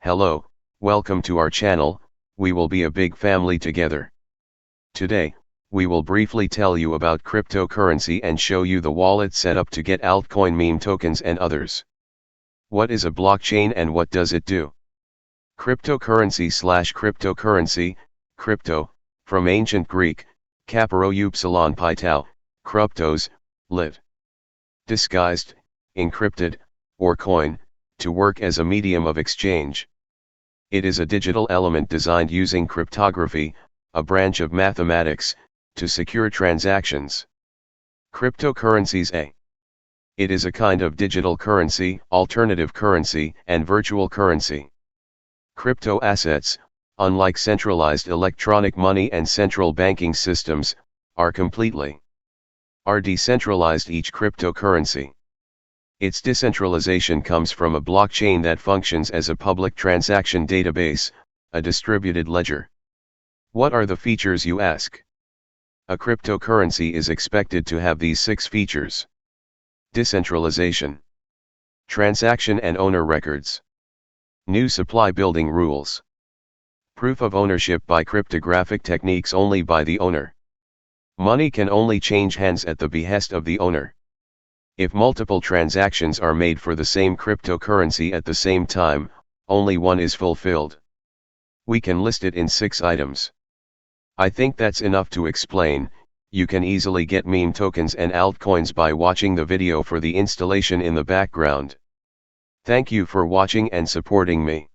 Hello, welcome to our channel. We will be a big family together. Today, we will briefly tell you about cryptocurrency and show you the wallet setup to get altcoin meme tokens and others. What is a blockchain and what does it do? Cryptocurrency, crypto, from ancient Greek, kaparo upsilon pi tau, kruptos, lit. Disguised, encrypted, or coin, to work as a medium of exchange. It is a digital element designed using cryptography, a branch of mathematics, to secure transactions. Cryptocurrencies. It is a kind of digital currency, alternative currency, and virtual currency. Crypto assets, unlike centralized electronic money and central banking systems, are decentralized. Each cryptocurrency. Its decentralization comes from a blockchain that functions as a public transaction database, a distributed ledger. What are the features, you ask? A cryptocurrency is expected to have these 6 features. Decentralization. Transaction and owner records. New supply building rules. Proof of ownership by cryptographic techniques only by the owner. Money can only change hands at the behest of the owner. If multiple transactions are made for the same cryptocurrency at the same time, only one is fulfilled. We can list it in 6 items. I think that's enough to explain. You can easily get meme tokens and altcoins by watching the video for the installation in the background. Thank you for watching and supporting me.